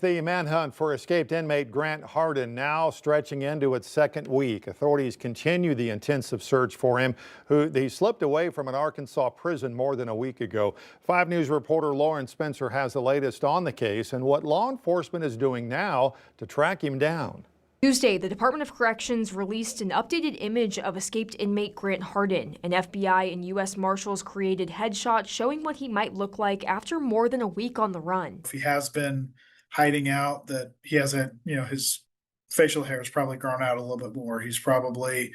The manhunt for escaped inmate Grant Hardin now stretching into its second week. Authorities continue the intensive search for him, he slipped away from an Arkansas prison more than a week ago. 5 News reporter Lauren Spencer has the latest on the case and what law enforcement is doing now to track him down. Tuesday, the Department of Corrections released an updated image of escaped inmate Grant Hardin. An FBI and U.S. Marshals created headshots showing what he might look like after more than a week on the run. If he has been hiding out, that he hasn't, his facial hair has probably grown out a little bit more. He's probably,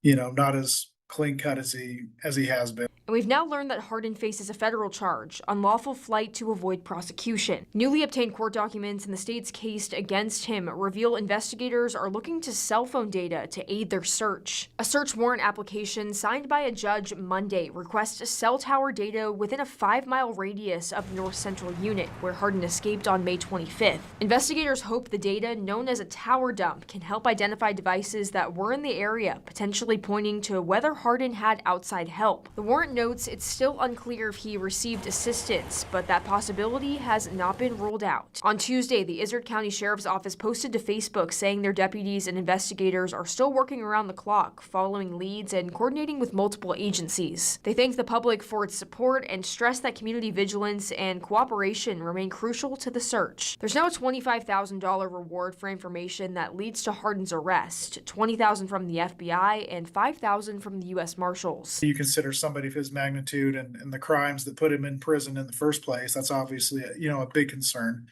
not as clean cut as he has been. And we've now learned that Hardin faces a federal charge, unlawful flight to avoid prosecution. Newly obtained court documents in the state's case against him reveal investigators are looking to cell phone data to aid their search. A search warrant application signed by a judge Monday requests cell tower data within a 5-mile radius of North Central Unit, where Hardin escaped on May 25th. Investigators hope the data, known as a tower dump, can help identify devices that were in the area, potentially pointing to whether Hardin had outside help. The warrant notes it's still unclear if he received assistance, but that possibility has not been ruled out. On Tuesday, the Izard County Sheriff's Office posted to Facebook saying their deputies and investigators are still working around the clock, following leads and coordinating with multiple agencies. They thanked the public for its support and stressed that community vigilance and cooperation remain crucial to the search. There's now a $25,000 reward for information that leads to Hardin's arrest, $20,000 from the FBI and $5,000 from the U.S. Marshals. You consider somebody of his magnitude and the crimes that put him in prison in the first place. That's obviously a big concern.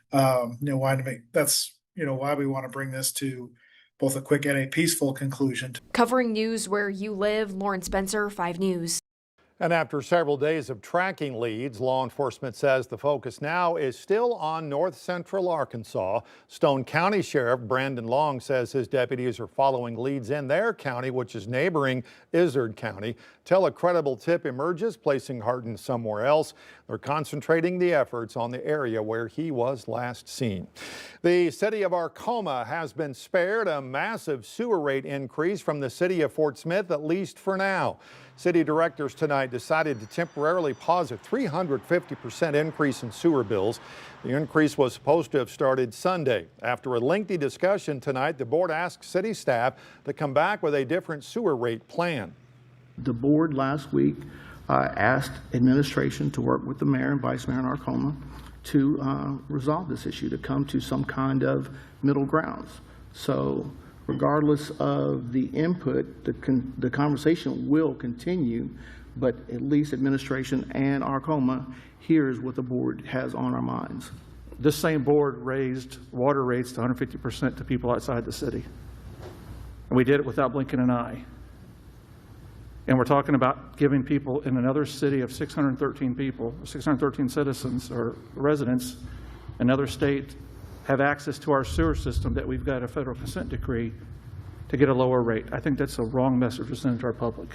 Why we want to bring this to both a quick and a peaceful conclusion. Covering news where you live, Lauren Spencer, 5 News. And after several days of tracking leads, law enforcement says the focus now is still on north central Arkansas. Stone County Sheriff Brandon Long says his deputies are following leads in their county, which is neighboring Izard County, till a credible tip emerges, placing Hardin somewhere else. They're concentrating the efforts on the area where he was last seen. The city of Arcoma has been spared a massive sewer rate increase from the city of Fort Smith, at least for now. City directors tonight decided to temporarily pause a 350% increase in sewer bills. The increase was supposed to have started Sunday. After a lengthy discussion tonight, the board asked city staff to come back with a different sewer rate plan. The board last week asked administration to work with the mayor and vice mayor in Arcoma to resolve this issue, to come to some kind of middle grounds. So regardless of the input, the conversation will continue, but at least administration and Arcoma hears what the board has on our minds. This same board raised water rates to 150% to people outside the city. And we did it without blinking an eye. And we're talking about giving people in another city of 613 people, 613 citizens or residents, another state, have access to our sewer system that we've got a federal consent decree to get a lower rate. I think that's a wrong message to send to our public.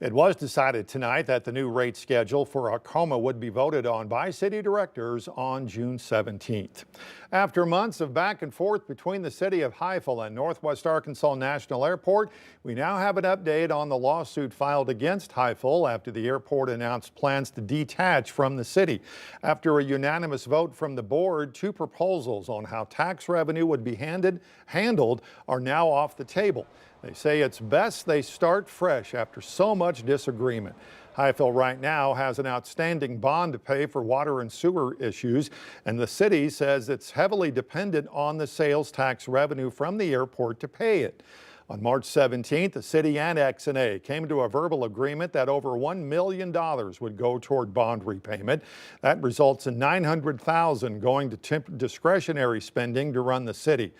It was decided tonight that the new rate schedule for Arcoma would be voted on by city directors on June 17th. After months of back and forth between the city of Highville and Northwest Arkansas National Airport, we now have an update on the lawsuit filed against Highville after the airport announced plans to detach from the city. After a unanimous vote from the board, 2 proposals on how tax revenue would be handled are now off the table. They say it's best they start fresh after so much disagreement. Highville right now has an outstanding bond to pay for water and sewer issues, and the city says it's heavily dependent on the sales tax revenue from the airport to pay it. On March 17th, the city and XNA came to a verbal agreement that over $1 million would go toward bond repayment. That results in $900,000 going to discretionary spending to run the city.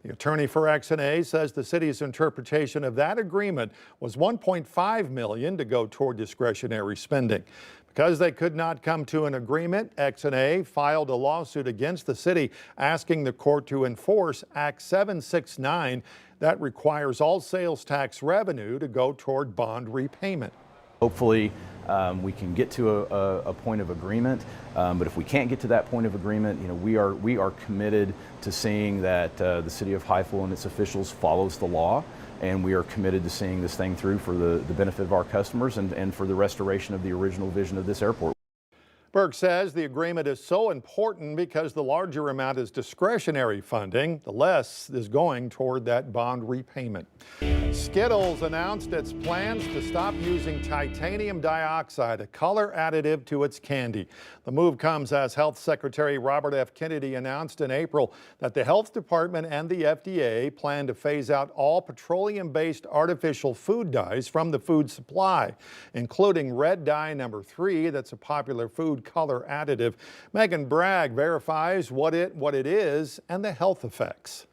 The attorney for XNA says the city's interpretation of that agreement was $1.5 million to go toward discretionary spending. Because they could not come to an agreement, XNA filed a lawsuit against the city asking the court to enforce Act 769 that requires all sales tax revenue to go toward bond repayment. Hopefully we can get to a point of agreement, but if we can't get to that point of agreement, we are committed to seeing that the city of Highville and its officials follows the law, and we are committed to seeing this thing through for the benefit of our customers and for the restoration of the original vision of this airport. Burke says the agreement is so important because the larger amount is discretionary funding, the less is going toward that bond repayment. Skittles announced its plans to stop using titanium dioxide, a color additive to its candy. The move comes as Health Secretary Robert F. Kennedy announced in April that the Health Department and the FDA plan to phase out all petroleum-based artificial food dyes from the food supply, including red dye number 3, that's a popular food color additive. Megan Bragg verifies what it is and the health effects.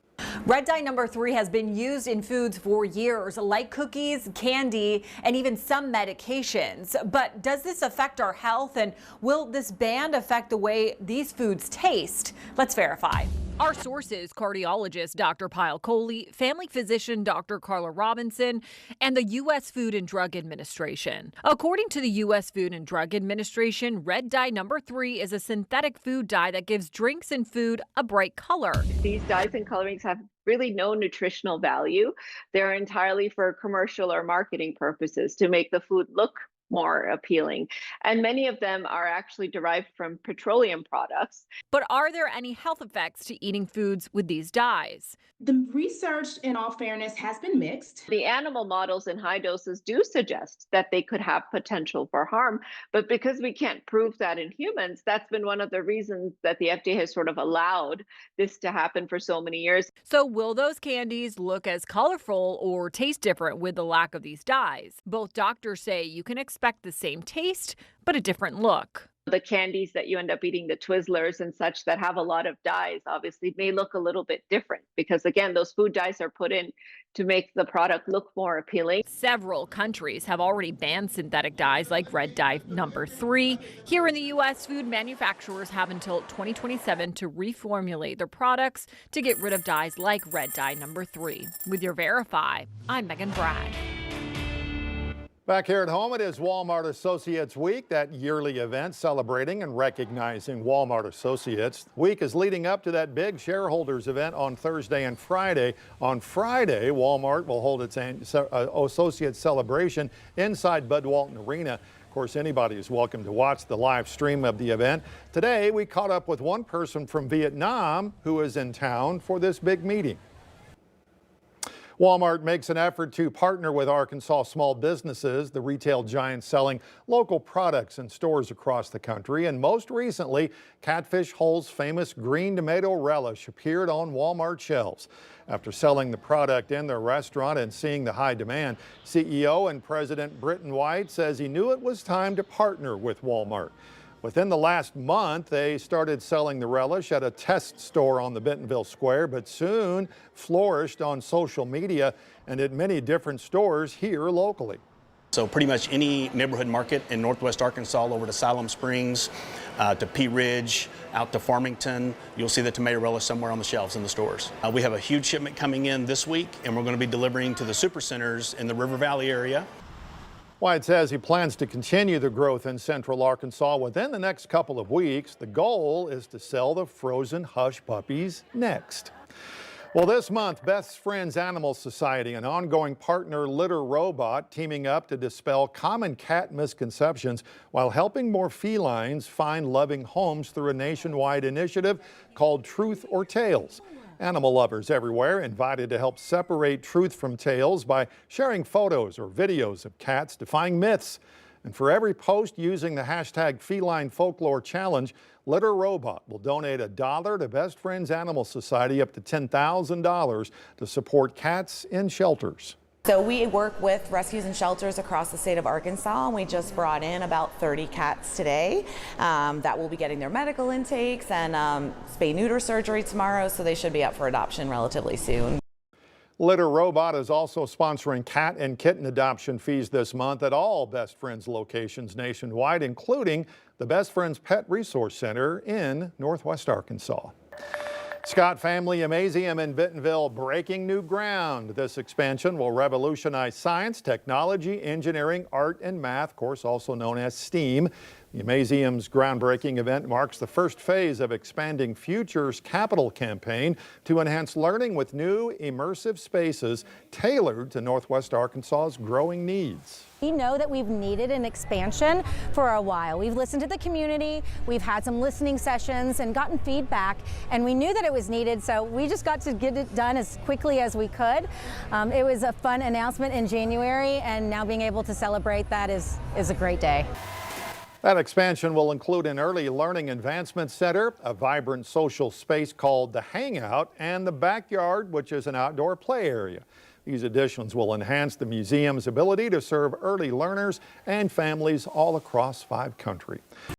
Red dye number 3 has been used in foods for years, like cookies, candy, and even some medications. But does this affect our health, and will this ban affect the way these foods taste? Let's verify. Our sources, cardiologist Dr. Pyle Coley, family physician Dr. Carla Robinson, and the U.S. Food and Drug Administration. According to the U.S. Food and Drug Administration, red dye number 3 is a synthetic food dye that gives drinks and food a bright color. These dyes and colorings have really no nutritional value. They're entirely for commercial or marketing purposes to make the food look more appealing. And many of them are actually derived from petroleum products. But are there any health effects to eating foods with these dyes? The research, in all fairness, has been mixed. The animal models in high doses do suggest that they could have potential for harm, but because we can't prove that in humans, that's been one of the reasons that the FDA has sort of allowed this to happen for so many years. So will those candies look as colorful or taste different with the lack of these dyes? Both doctors say you can expect the same taste, but a different look. The candies that you end up eating, the Twizzlers and such that have a lot of dyes, obviously may look a little bit different because, again, those food dyes are put in to make the product look more appealing. Several countries have already banned synthetic dyes like red dye number 3. Here in the U.S., food manufacturers have until 2027 to reformulate their products to get rid of dyes like red dye number 3. With your Verify, I'm Megan Bragg. Back here at home, it is Walmart Associates Week, that yearly event celebrating and recognizing Walmart Associates. The week is leading up to that big shareholders event on Thursday and Friday. On Friday, Walmart will hold its Associates celebration inside Bud Walton Arena. Of course, anybody is welcome to watch the live stream of the event. Today, we caught up with one person from Vietnam who is in town for this big meeting. Walmart makes an effort to partner with Arkansas small businesses, the retail giant selling local products in stores across the country. And most recently, Catfish Hull's famous green tomato relish appeared on Walmart shelves. After selling the product in their restaurant and seeing the high demand, CEO and President Britton White says he knew it was time to partner with Walmart. Within the last month, they started selling the relish at a test store on the Bentonville Square, but soon flourished on social media and at many different stores here locally. So pretty much any neighborhood market in Northwest Arkansas, over to Siloam Springs, to Pea Ridge, out to Farmington, you'll see the tomato relish somewhere on the shelves in the stores. We have a huge shipment coming in this week, and we're going to be delivering to the supercenters in the River Valley area. White says he plans to continue the growth in Central Arkansas within the next couple of weeks. The goal is to sell the frozen hush puppies next. Well, this month, Best Friends Animal Society, an ongoing partner litter robot, teaming up to dispel common cat misconceptions while helping more felines find loving homes through a nationwide initiative called Truth or Tales. Animal lovers everywhere invited to help separate truth from tales by sharing photos or videos of cats defying myths. And for every post using the hashtag Feline Folklore Challenge, Litter Robot will donate $1 to Best Friends Animal Society, up to $10,000 to support cats in shelters. So we work with rescues and shelters across the state of Arkansas, and we just brought in about 30 cats today that will be getting their medical intakes and spay-neuter surgery tomorrow, so they should be up for adoption relatively soon. Litter Robot is also sponsoring cat and kitten adoption fees this month at all Best Friends locations nationwide, including the Best Friends Pet Resource Center in Northwest Arkansas. Scott Family Amazium in Bentonville breaking new ground. This expansion will revolutionize science, technology, engineering, art, and math, of course, also known as STEAM. The Amazeum's groundbreaking event marks the first phase of expanding Futures Capital campaign to enhance learning with new immersive spaces tailored to Northwest Arkansas's growing needs. We know that we've needed an expansion for a while. We've listened to the community, we've had some listening sessions and gotten feedback, and we knew that it was needed, so we just got to get it done as quickly as we could. It was a fun announcement in January, and now being able to celebrate that is a great day. That expansion will include an early learning advancement center, a vibrant social space called the Hangout, and the Backyard, which is an outdoor play area. These additions will enhance the museum's ability to serve early learners and families all across 5 countries.